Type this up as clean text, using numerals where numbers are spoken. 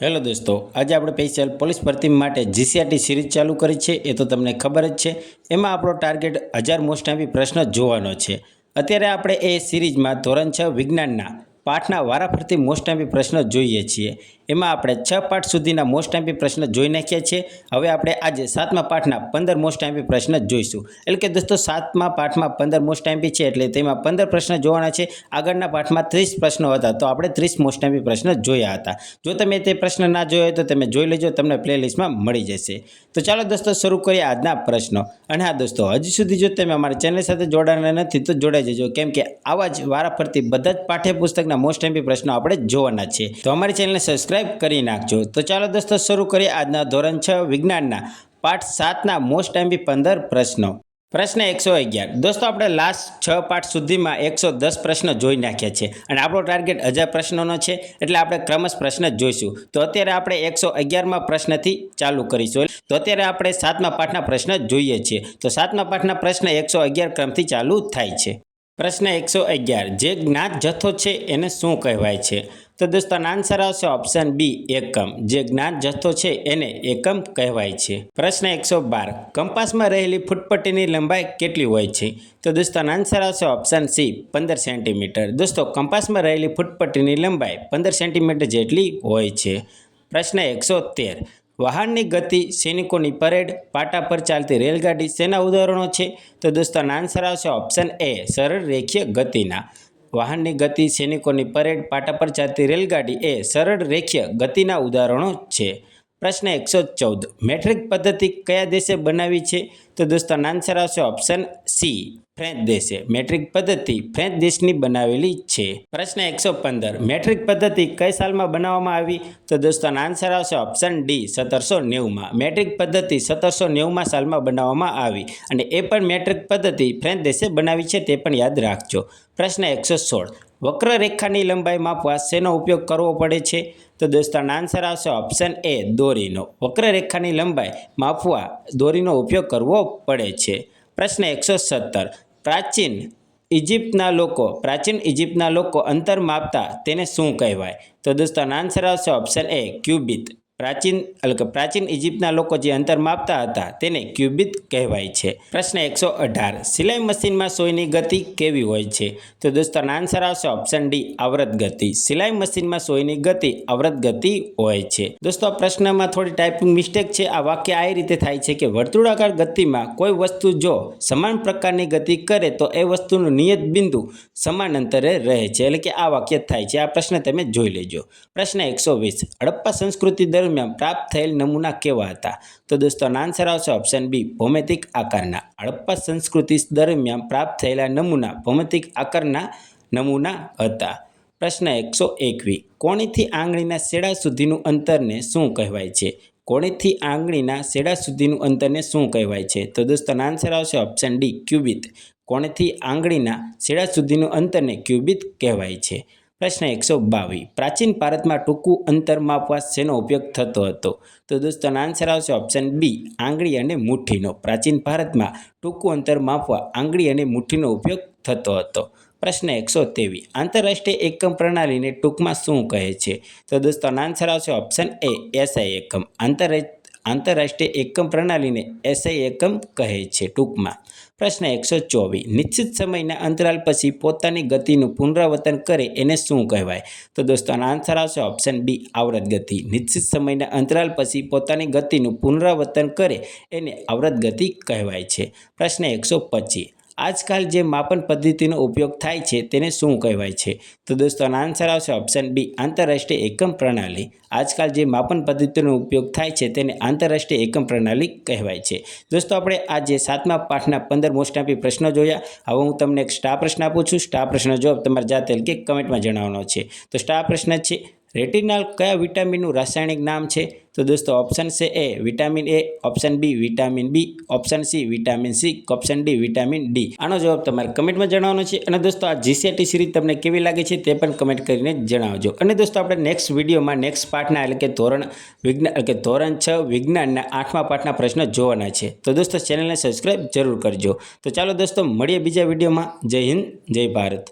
Hello દોસ્તો, આજે આપણે સ્પેશિયલ પોલીસ ભરતી માટે જીસીઆરટી સિરીઝ ચાલુ કરી છે. એ તો તમને ખબર જ છે. એમાં આપણો ટાર્ગેટ 1000 મોસ્ટ એમપી પ્રશ્ન જોવાનો છે. અત્યારે આપણે એ સિરીઝમાં ધોરણ 6 વિજ્ઞાનના પાઠના વારાફરતી મોસ્ટ એમપી પ્રશ્ન જોઈએ છીએ. એમાં આપણે 6 પાઠ સુધીના મોસ્ટ એમપી પ્રશ્ન જોઈ નાખ્યા છે. હવે આપણે આજે 7મા પાઠના 15 મોસ્ટ એમપી પ્રશ્ન જોઈશું. એટલે કે દોસ્તો 7મા પાઠમાં 15 મોસ્ટ એમપી છે, એટલે તેમાં 15 પ્રશ્ન જોવાના છે. આગળના પાઠમાં 30 પ્રશ્નો હતા, તો આપણે 30 મોસ્ટ એમપી પ્રશ્ન જોયા હતા. જો તમે તે પ્રશ્ન ના જોયો તો તમે જોઈ લેજો, તમને પ્લેલિસ્ટમાં મળી જશે. તો ચાલો દોસ્તો શરૂ કરીએ આજના પ્રશ્નો. અને હા દોસ્તો, હજી સુધી જો તમે અમારી ચેનલ સાથે જોડાના નથી તો જોડાઈ જજો, કેમ કે આવા જ વારાફરતી બધા જ પાઠ્યપુસ્તકના મોસ્ટ એમપી પ્રશ્નો આપણે જોવાના છે. તો અમારી ચેનલને સબસ્ક્રાઇબ કરી નાખજો. તો ચાલો દોસ્તો શરૂ કરીએ આજના ધોરણ 6 વિજ્ઞાનના પાઠ 7ના મોસ્ટ એમપી 15 પ્રશ્નો. પ્રશ્ન 111. દોસ્તો આપણે લાસ્ટ 6 પાઠ સુધીમાં 110 પ્રશ્ન જોઈ નાખ્યા છે અને આપણો ટાર્ગેટ 1000 પ્રશ્નોનો છે, એટલે આપણે ક્રમશ પ્રશ્ન જોઈશું. તો અત્યારે આપણે 111મા પ્રશ્નથી ચાલુ કરીશું. તો અત્યારે આપણે 7મા પાઠના પ્રશ્ન જોઈએ છીએ. તો 7મા પાઠના પ્રશ્ન 111 ક્રમથી ચાલુ થાય છે. પ્રશ્ન 111. જે જ્ઞાત જથ્થો છે એને શું કહેવાય છે? તો દોસ્તો આન્સર આવશે ઓપ્શન બી, એકમ. જે જ્ઞાત જથ્થો છે એને એકમ કહેવાય છે. પ્રશ્ન 112. કંપાસમાં રહેલી ફૂટપટ્ટીની લંબાઈ કેટલી હોય છે? તો દોસ્તો આન્સર આવશે ઓપ્શન સી, 15 સેન્ટીમીટર. દોસ્તો કંપાસમાં રહેલી ફૂટપટ્ટીની લંબાઈ 15 સેન્ટીમીટર જેટલી હોય છે. પ્રશ્ન 113. વાહનની ગતિ, સૈનિકોની પરેડ, પાટા પર ચાલતી રેલગાડી શેના ઉદાહરણો છે? તો દોસ્તો આન્સર આવશે ઓપ્શન એ, સરળ રેખીય ગતિના. વાહનની ગતિ, સૈનિકોની પરેડ, પાટા પર ચાલતી રેલગાડી એ સરળ રેખીય ગતિના ઉદાહરણો છે. પ્રશ્ન 114. મેટ્રિક પદ્ધતિ કયા દેશે બનાવી છે? તો દોસ્તો આન્સર આવશે ઓપ્શન સી, ફ્રેન્ચ દેશે. મેટ્રિક પદ્ધતિ ફ્રેન્ચ દેશની બનાવેલી છે. પ્રશ્ન 115. મેટ્રિક પદ્ધતિ કઈ સાલમાં બનાવવામાં આવી? તો દોસ્તો આન્સર આવશે ઓપ્શન ડી, 1790માં. મેટ્રિક પદ્ધતિ 1790માં સાલમાં બનાવવામાં આવી, અને એ પણ મેટ્રિક પદ્ધતિ ફ્રેન્ચ દેશે બનાવી છે, તે પણ યાદ રાખજો. પ્રશ્ન 116. વક્રરેખાની લંબાઈ માપવા શેનો ઉપયોગ કરવો પડે છે? તો દોસ્તો આન્સર આવશે ઓપ્શન એ, દોરીનો. વક્રરેખાની લંબાઈ માપવા દોરીનો ઉપયોગ કરવો પડે છે. પ્રશ્ન 117. પ્રાચીન ઇજિપ્તના લોકો અંતર માપતા તેને શું કહેવાય? તો દોસ્તો આન્સર આવશે ઓપ્શન એ, ક્યુબિટ. પ્રાચીન ઇજિપ્તના લોકો જે અંતર માપતા હતા તેને ક્યુબિટ કહેવાય છે. પ્રશ્ન 118. સિલાઈ મશીનમાં સોયની ગતિ કેવી હોય છે? તો દોસ્તો આન્સર આવશે ઓપ્શન ડી, આવૃત ગતિ. સિલાઈ મશીનમાં સોયની ગતિ આવૃત ગતિ હોય છે. દોસ્તો આ પ્રશ્નમાં થોડી ટાઈપિંગ મિસ્ટેક છે. આ વાક્ય આ રીતે થાય છે કે વર્તુળાકાર ગતિમાં કોઈ વસ્તુ જો સમાન પ્રકારની ગતિ કરે તો એ વસ્તુનું નિયત બિંદુ સમાન અંતરે રહે છે. એટલે કે આ વાક્ય થાય છે. આ પ્રશ્ન તમે જોઈ લેજો. પ્રશ્ન 120. હડપ્પા સંસ્કૃતિ દરમિયાન પ્રાપ્ત થયેલ નમૂના કેવા હતા? તો દોસ્તો આન્સર આવશે ઓપ્શન બી, ભૌમિતિક આકારના. હડપ્પા સંસ્કૃતિ દરમિયાન પ્રાપ્ત થયેલા નમૂના ભૌમિતિક આકારના નમૂના હતા. પ્રશ્ન 121. કોણીથી આંગળીના છેડા સુધીનું અંતરને શું કહેવાય છે? કોણીથી આંગળીના છેડા સુધીનું અંતરને શું કહેવાય છે? તો દોસ્તો આન્સર આવશે ઓપ્શન ડી, ક્યુબિટ. કોણીથી આંગળીના છેડા સુધીનું અંતરને ક્યુબિટ કહેવાય છે. પ્રશ્ન 122. પ્રાચીન ભારતમાં ટૂંકું અંતર માપવા શેનો ઉપયોગ થતો હતો? તો દોસ્તો આન્સર આવશે ઓપ્શન બી, આંગળી અને મુઠ્ઠીનો. પ્રાચીન ભારતમાં ટૂંકું અંતર માપવા આંગળી અને મુઠ્ઠીનો ઉપયોગ થતો હતો. પ્રશ્ન 123. આંતરરાષ્ટ્રીય એકમ પ્રણાલીને ટૂંકમાં શું કહે છે? તો દોસ્તો આન્સર આવશે ઓપ્શન એ, એસઆઈ એકમ. આંતરરાષ્ટ્રીય એકમ પ્રણાલીને એસઆઈ એકમ કહે છે ટૂંકમાં. પ્રશ્ન 124. નિશ્ચિત સમયના અંતરાલ પછી પોતાની ગતિનું પુનરાવર્તન કરે એને શું કહેવાય? તો દોસ્તો આન્સર આવશે ઓપ્શન ડી, આવૃત ગતિ. નિશ્ચિત સમયના અંતરાલ પછી પોતાની ગતિનું પુનરાવર્તન કરે એને આવૃત ગતિ કહેવાય છે. પ્રશ્ન 125. આજકાલ જે માપન પદ્ધતિનો ઉપયોગ થાય છે તેને શું કહેવાય છે? તો દોસ્તો આન્સર આવશે ઓપ્શન બી, આંતરરાષ્ટ્રીય એકમ પ્રણાલી. આજકાલ જે માપન પદ્ધતિનો ઉપયોગ થાય છે તેને આંતરરાષ્ટ્રીય એકમ પ્રણાલી કહેવાય છે. દોસ્તો આપણે આજે 7મા પાઠના 15 મોસ્ટ એમપી પ્રશ્નો જોયા. હવે હું તમને એક સ્ટાર પ્રશ્ન આપું છું. સ્ટાર પ્રશ્ન જવાબ તમારે જાતે કે કમેન્ટમાં જણાવવાનો છે. તો સ્ટાર પ્રશ્ન છે, રેટિનોલ કયા વિટામિનનું રાસાયણિક નામ છે? તો દોસ્તો ઓપ્શન છે A, vitamin A, option B, vitamin B, option C, vitamin C, option D, vitamin D. આનો જવાબ તમારે કમેન્ટમાં જણાવવાનો છે. અને દોસ્તો આ જીસીઆરટી સિરીઝ તમને કેવી લાગે છે તે પણ કમેન્ટ કરીને જણાવજો. અને દોસ્તો આપણે નેક્સ્ટ વિડીયોમાં નેક્સ્ટ પાઠના એટલે કે ધોરણ 6 વિજ્ઞાનના 8મા પાઠના પ્રશ્નો જોવાના છે. તો દોસ્તો ચેનલને સબસ્ક્રાઈબ જરૂર કરજો. તો ચાલો દોસ્તો મળીએ બીજા વિડીયોમાં. જય હિન્દ, જય ભારત.